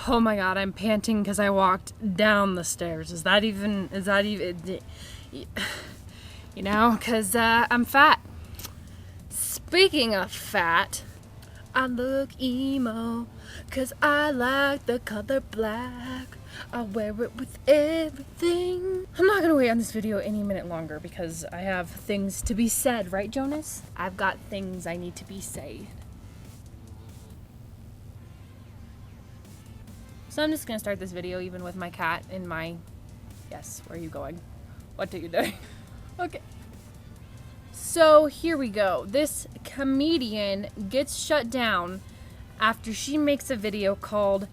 Oh my god, I'm panting because I walked down the stairs. Is that even, you know, because I'm fat. Speaking of fat, I look emo because I like the color black. I wear it with everything. I'm not going to wait on this video any minute longer because I have things to be said, right, Jonas? I've got things I need to be said. So I'm just going to start this video even with my cat in my... Yes, where are you going? What are you doing? Okay. So here we go. This comedian gets shut down after she makes a video called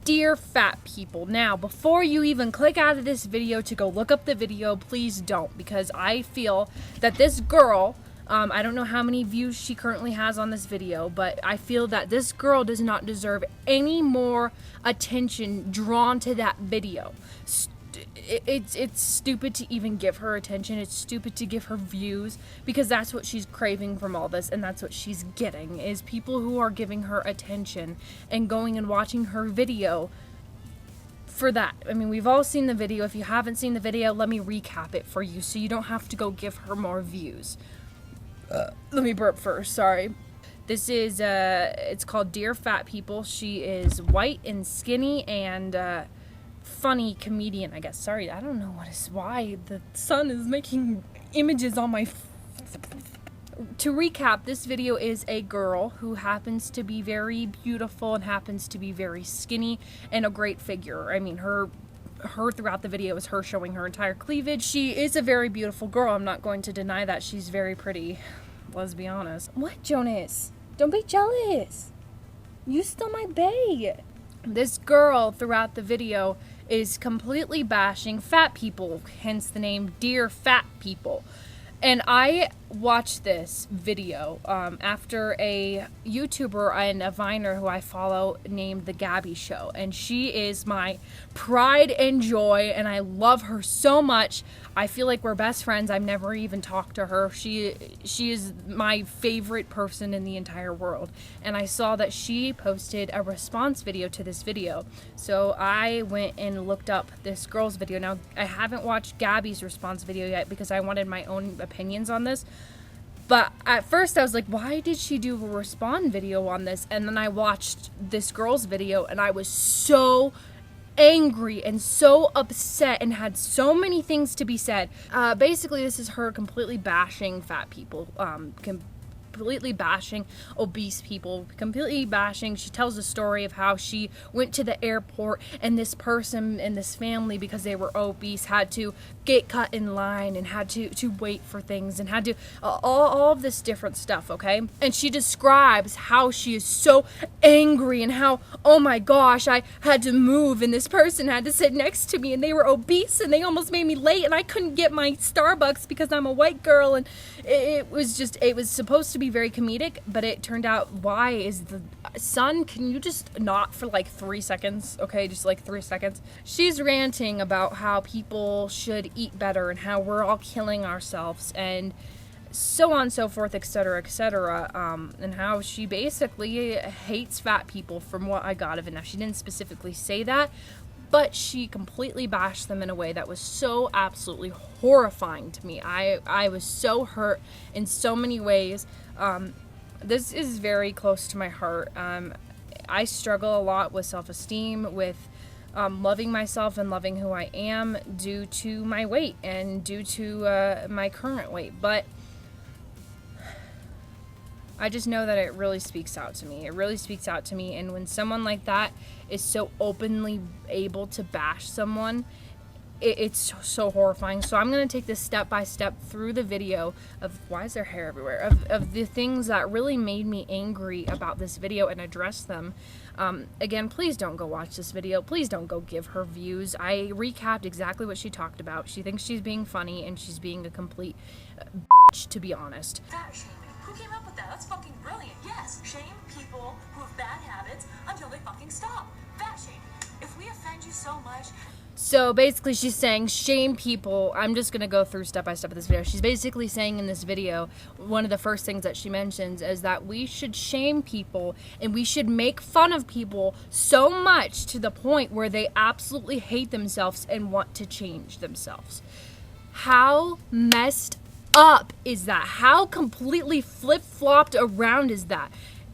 Dear Fat People. Now, before you even click out of this video to go look up the video, please don't, because I feel that this girl, I don't know how many views she currently has on this video, but I feel that this girl does not deserve any more attention drawn to that video. It's stupid to even give her attention. It's stupid to give her views, because that's what she's craving from all this, and that's what she's getting, is people who are giving her attention and going and watching her video for that. I mean, we've all seen the video. If you haven't seen the video, let me recap it for you so you don't have to go give her more views. Let me burp first, sorry. This is, it's called Dear Fat People. She is white and skinny and, funny comedian, I guess. Sorry, I don't know why the sun is making images on my... To recap, this video is a girl who happens to be very beautiful and happens to be very skinny and a great figure. I mean, her throughout the video is her showing her entire cleavage. She is a very beautiful girl. I'm not going to deny that. She's very pretty. Let's be honest. What, Jonas? Don't be jealous. You stole my bait. This girl throughout the video is completely bashing fat people, hence the name Dear Fat People. And I watched this video after a YouTuber and a Viner who I follow named The Gabby Show. And she is my pride and joy, and I love her so much. I feel like we're best friends. I've never even talked to her. She is my favorite person in the entire world. And I saw that she posted a response video to this video. So I went and looked up this girl's video. Now, I haven't watched Gabby's response video yet because I wanted my own opinions on this. But at first I was like, why did she do a respond video on this? And then I watched this girl's video and I was so angry and so upset and had so many things to be said. Basically, this is her completely bashing fat people, completely bashing obese people, completely bashing. She tells a story of how she went to the airport and this person and this family, because they were obese, had to get cut in line and had to wait for things and had to all of this different stuff, okay? And she describes how she is so angry and how, oh my gosh, I had to move and this person had to sit next to me and they were obese and they almost made me late and I couldn't get my Starbucks because I'm a white girl. And it was supposed to be very comedic, but it turned out, why is the sun, can you just not for like 3 seconds, okay, just like 3 seconds? She's ranting about how people should eat better and how we're all killing ourselves and so on and so forth, etc., etc., and how she basically hates fat people from what I got of it. Now, she didn't specifically say that, but she completely bashed them in a way that was so absolutely horrifying to me. I was so hurt in so many ways. This is very close to my heart. I struggle a lot with self-esteem, with loving myself and loving who I am due to my weight and due to my current weight. But I just know that it really speaks out to me. It really speaks out to me. And when someone like that is so openly able to bash someone, it's so horrifying. So I'm going to take this step by step through the video of, why is there hair everywhere, of the things that really made me angry about this video and address them. Again, please don't go watch this video. Please don't go give her views. I recapped exactly what she talked about. She thinks she's being funny and she's being a complete bitch, to be honest. Fat shaming. Who came up with that? That's fucking brilliant. Yes, shame people who have bad habits until they fucking stop. Fat shaming. If we offend you so much... So basically she's saying shame people. I'm just going to go through step by step of this video. She's basically saying in this video, one of the first things that she mentions is that we should shame people and we should make fun of people so much to the point where they absolutely hate themselves and want to change themselves. How messed up is that? How completely flip-flopped around is that?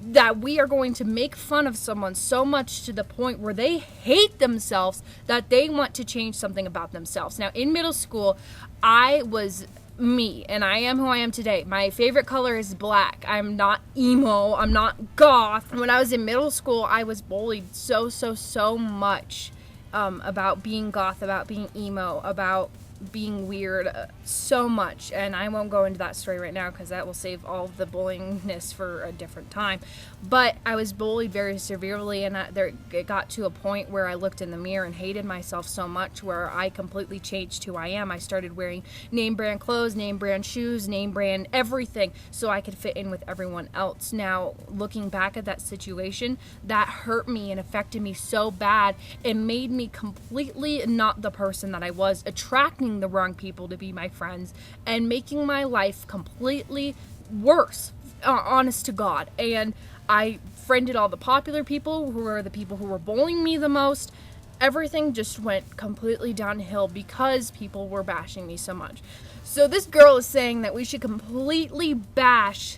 That we are going to make fun of someone so much to the point where they hate themselves that they want to change something about themselves. Now, in middle school, I was me, and I am who I am today. My favorite color is black. I'm not emo. I'm not goth. When I was in middle school, I was bullied so much about being goth, about being emo, about being weird, so much. And I won't go into that story right now because that will save all of the bullyingness for a different time. But I was bullied very severely, and it got to a point where I looked in the mirror and hated myself so much where I completely changed who I am. I started wearing name brand clothes, name brand shoes, name brand everything so I could fit in with everyone else. Now, looking back at that situation, that hurt me and affected me so bad. It made me completely not the person that I was, attracting the wrong people to be my friends and making my life completely worse, honest to God. And I friended all the popular people who were the people who were bullying me the most. Everything just went completely downhill because people were bashing me so much. So this girl is saying that we should completely bash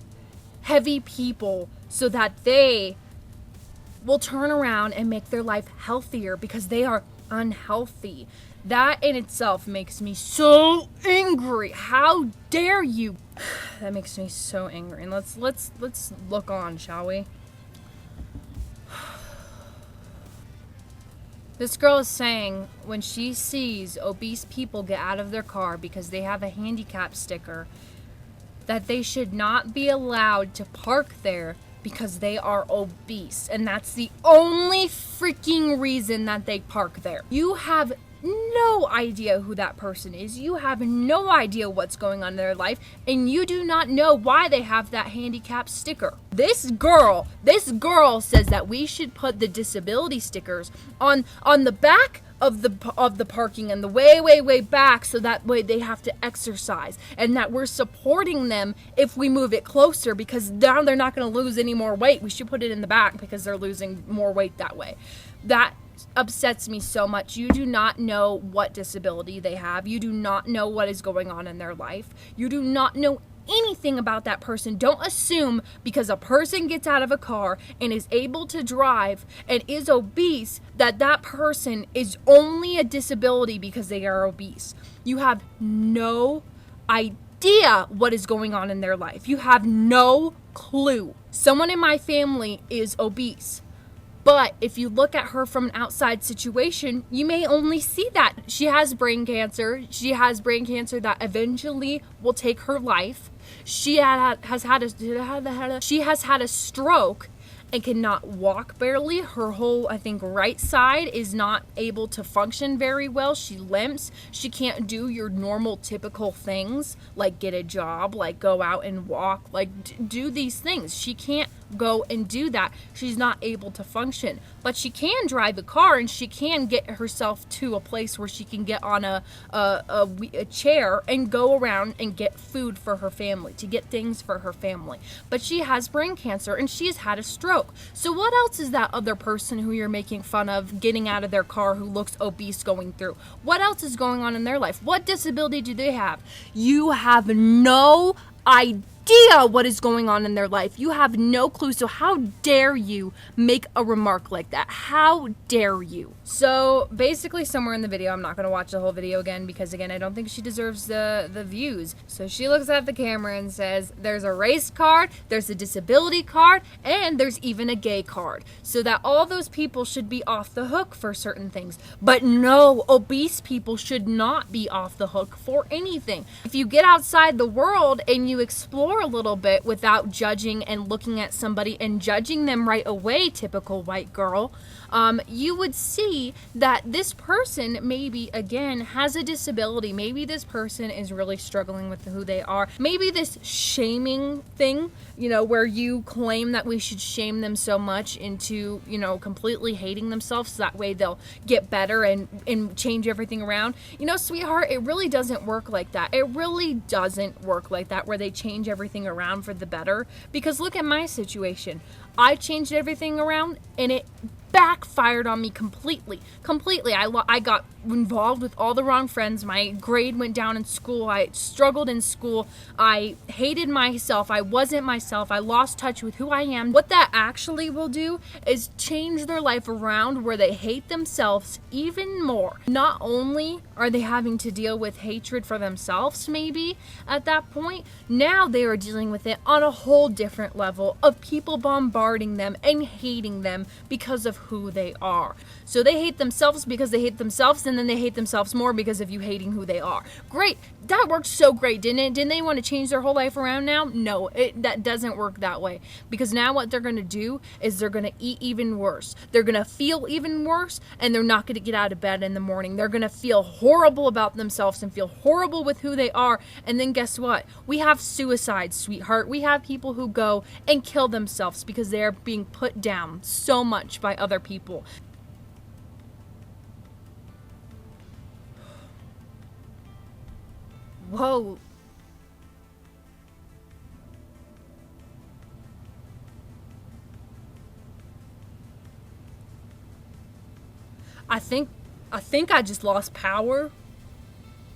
heavy people so that they will turn around and make their life healthier because they are unhealthy. That in itself makes me so angry. How dare you? That makes me so angry. And let's look on, shall we? This girl is saying when she sees obese people get out of their car because they have a handicap sticker, that they should not be allowed to park there because they are obese. And that's the only freaking reason that they park there. You have no idea who that person is. You have no idea what's going on in their life, and you do not know why they have that handicap sticker. This girl says that we should put the disability stickers on the back of the parking and the way back, so that way they have to exercise, and that we're supporting them if we move it closer, because now they're not going to lose any more weight. We should put it in the back because they're losing more weight that way. That upsets me so much. You do not know what disability they have. You do not know what is going on in their life. You do not know anything about that person. Don't assume because a person gets out of a car and is able to drive and is obese that that person is only a disability because they are obese. You have no idea what is going on in their life. You have no clue. Someone in my family is obese. But if you look at her from an outside situation, you may only see that. She has brain cancer. She has brain cancer that eventually will take her life. She has had a stroke and cannot walk barely. Her whole, I think, right side is not able to function very well. She limps. She can't do your normal, typical things, like get a job, like go out and walk, like do these things. She can't go and do that. She's not able to function. But she can drive a car, and she can get herself to a place where she can get on a chair and go around and get food for her family, to get things for her family. But she has brain cancer, and she's had a stroke. So what else is that other person who you're making fun of getting out of their car who looks obese going through? What else is going on in their life? What disability do they have? You have no idea what is going on in their life. You have no clue. So how dare you make a remark like that? How dare you? So basically, somewhere in the video, I'm not going to watch the whole video again because, again, I don't think she deserves the views. So she looks at the camera and says, there's a race card, there's a disability card, and there's even a gay card. So that all those people should be off the hook for certain things. But no, obese people should not be off the hook for anything. If you get outside the world and you explore explore a little bit without judging and looking at somebody and judging them right away, typical white girl, you would see that this person maybe, again, has a disability. Maybe this person is really struggling with who they are. Maybe this shaming thing, where you claim that we should shame them so much into, completely hating themselves so that way they'll get better and change everything around. Sweetheart, it really doesn't work like that. It really doesn't work like that where they change everything around for the better. Because look at my situation. I changed everything around and it backfired on me completely. I got involved with all the wrong friends. My grade went down in school. I struggled in school. I hated myself. I wasn't myself. I lost touch with who I am. What that actually will do is change their life around where they hate themselves even more. Not only are they having to deal with hatred for themselves maybe at that point, now they are dealing with it on a whole different level of people bombarding them and hating them because of who they are. So they hate themselves because they hate themselves, and then they hate themselves more because of you hating who they are. Great. That worked so great, didn't it? Didn't they want to change their whole life around now? No, that doesn't work that way. Because now what they're going to do is they're going to eat even worse. They're going to feel even worse, and they're not going to get out of bed in the morning. They're going to feel horrible about themselves and feel horrible with who they are. And then guess what? We have suicide, sweetheart. We have people who go and kill themselves because they are being put down so much by other people. Whoa. I think I just lost power.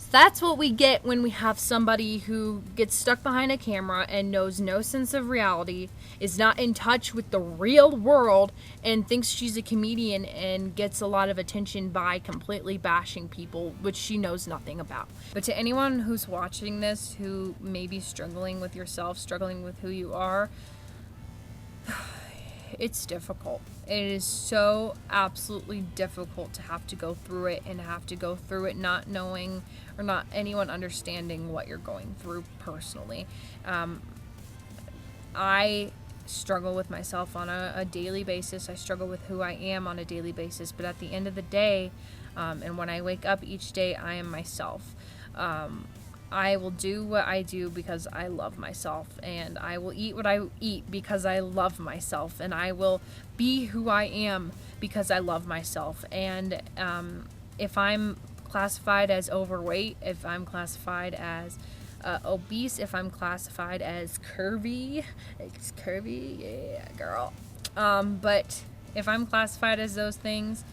That's what we get when we have somebody who gets stuck behind a camera and knows no sense of reality, is not in touch with the real world, and thinks she's a comedian and gets a lot of attention by completely bashing people, which she knows nothing about. But to anyone who's watching this who may be struggling with yourself, struggling with who you are, it's difficult. It is so absolutely difficult to have to go through it and have to go through it not knowing or not anyone understanding what you're going through personally. I struggle with myself on a daily basis. I struggle with who I am on a daily basis. But at the end of the day, and when I wake up each day, I am myself. I will do what I do because I love myself, and I will eat what I eat because I love myself, and I will be who I am because I love myself. And if I'm classified as overweight, if I'm classified as obese, if I'm classified as curvy, it's curvy, yeah, girl. But if I'm classified as those things,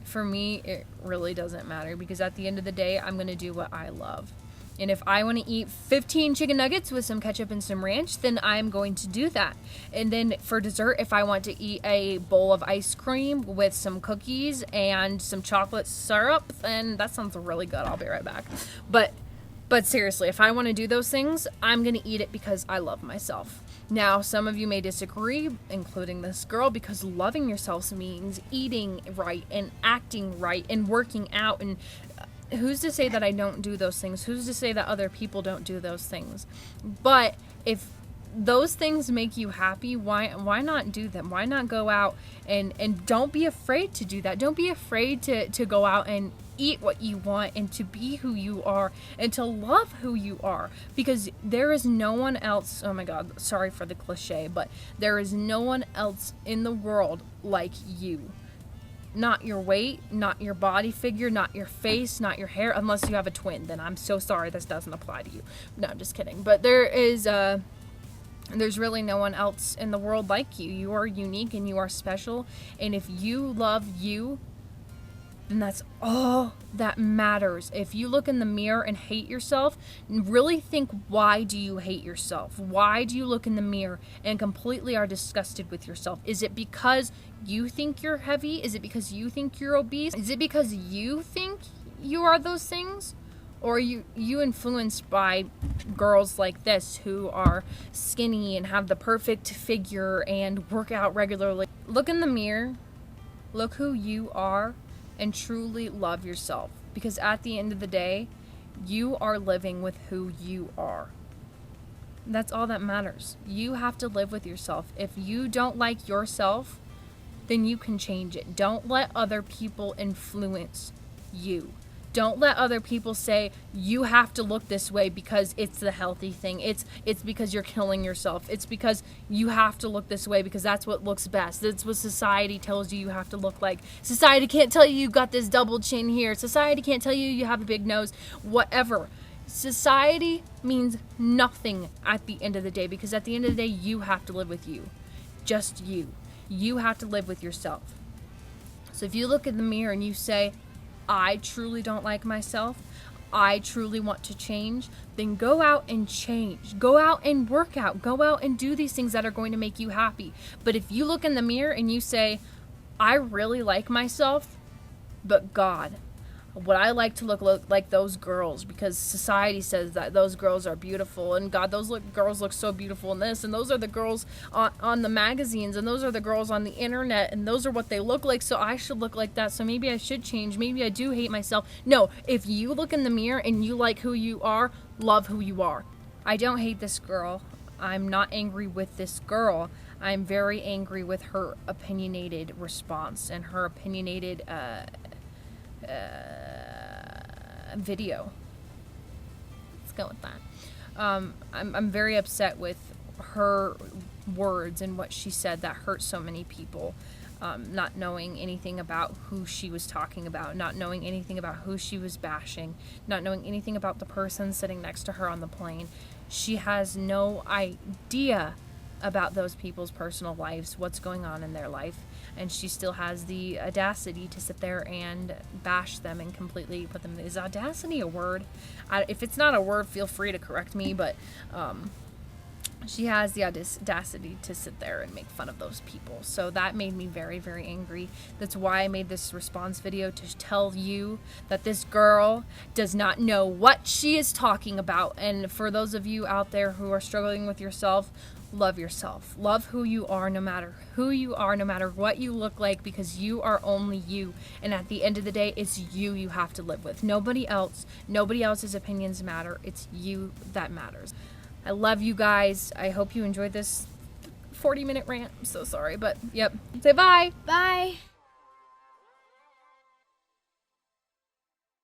for me, it really doesn't matter, because at the end of the day, I'm going to do what I love. And if I want to eat 15 chicken nuggets with some ketchup and some ranch, then I'm going to do that. And then for dessert, if I want to eat a bowl of ice cream with some cookies and some chocolate syrup, then that sounds really good. I'll be right back. But seriously, if I want to do those things, I'm going to eat it because I love myself. Now, some of you may disagree, including this girl, because loving yourself means eating right and acting right and working out, and who's to say that I don't do those things? Who's to say that other people don't do those things? But if those things make you happy, why not do them? Why not go out and don't be afraid to do that? Don't be afraid to go out and eat what you want and to be who you are and to love who you are, because there is no one else. Oh my God, sorry for the cliche, but there is no one else in the world like you. Not your weight, not your body figure, not your face, not your hair, unless you have a twin. Then I'm so sorry, this doesn't apply to you. No, I'm just kidding. But there's really no one else in the world like you. You are unique and you are special. And if you love you, then that's all that matters. If you look in the mirror and hate yourself, really think, why do you hate yourself? Why do you look in the mirror and completely are disgusted with yourself? Is it because you think you're heavy? Is it because you think you're obese? Is it because you think you are those things? Or are you influenced by girls like this who are skinny and have the perfect figure and work out regularly? Look in the mirror, look who you are, and truly love yourself, because at the end of the day, you are living with who you are. That's all that matters. You have to live with yourself. If you don't like yourself, then you can change it. Don't let other people influence you. Don't let other people say you have to look this way because it's the healthy thing. It's because you're killing yourself. It's because you have to look this way because that's what looks best. That's what society tells you have to look like. Society can't tell you got this double chin here. Society can't tell you have a big nose. Whatever. Society means nothing at the end of the day, because at the end of the day, you have to live with you. Just you. You have to live with yourself. So if you look in the mirror and you say, I truly don't like myself, I truly want to change, then go out and change. Go out and work out. Go out and do these things that are going to make you happy. But if you look in the mirror and you say, I really like myself, but God, would I like to look like those girls, because society says that those girls are beautiful, and God, girls look so beautiful in this, and those are the girls on the magazines, and those are the girls on the internet, and those are what they look like, so I should look like that, so maybe I should change, maybe I do hate myself. No, if you look in the mirror and you like who you are, love who you are. I don't hate this girl. I'm not angry with this girl. I'm very angry with her opinionated response and her opinionated video. Let's go with that. I'm very upset with her words and what she said that hurt so many people. Not knowing anything about who she was talking about, not knowing anything about who she was bashing, not knowing anything about the person sitting next to her on the plane. She has no idea about those people's personal lives, what's going on in their life, and she still has the audacity to sit there and bash them and completely put them. Is audacity a word? If it's not a word, feel free to correct me, but she has the audacity to sit there and make fun of those people. So that made me very, very angry. That's why I made this response video, to tell you that this girl does not know what she is talking about. And for those of you out there who are struggling with yourself, love yourself. Love who you are, no matter who you are, no matter what you look like, because you are only you. And at the end of the day, it's you have to live with. Nobody else. Nobody else's opinions matter. It's you that matters. I love you guys. I hope you enjoyed this 40-minute rant. I'm so sorry, but yep. Say bye. Bye.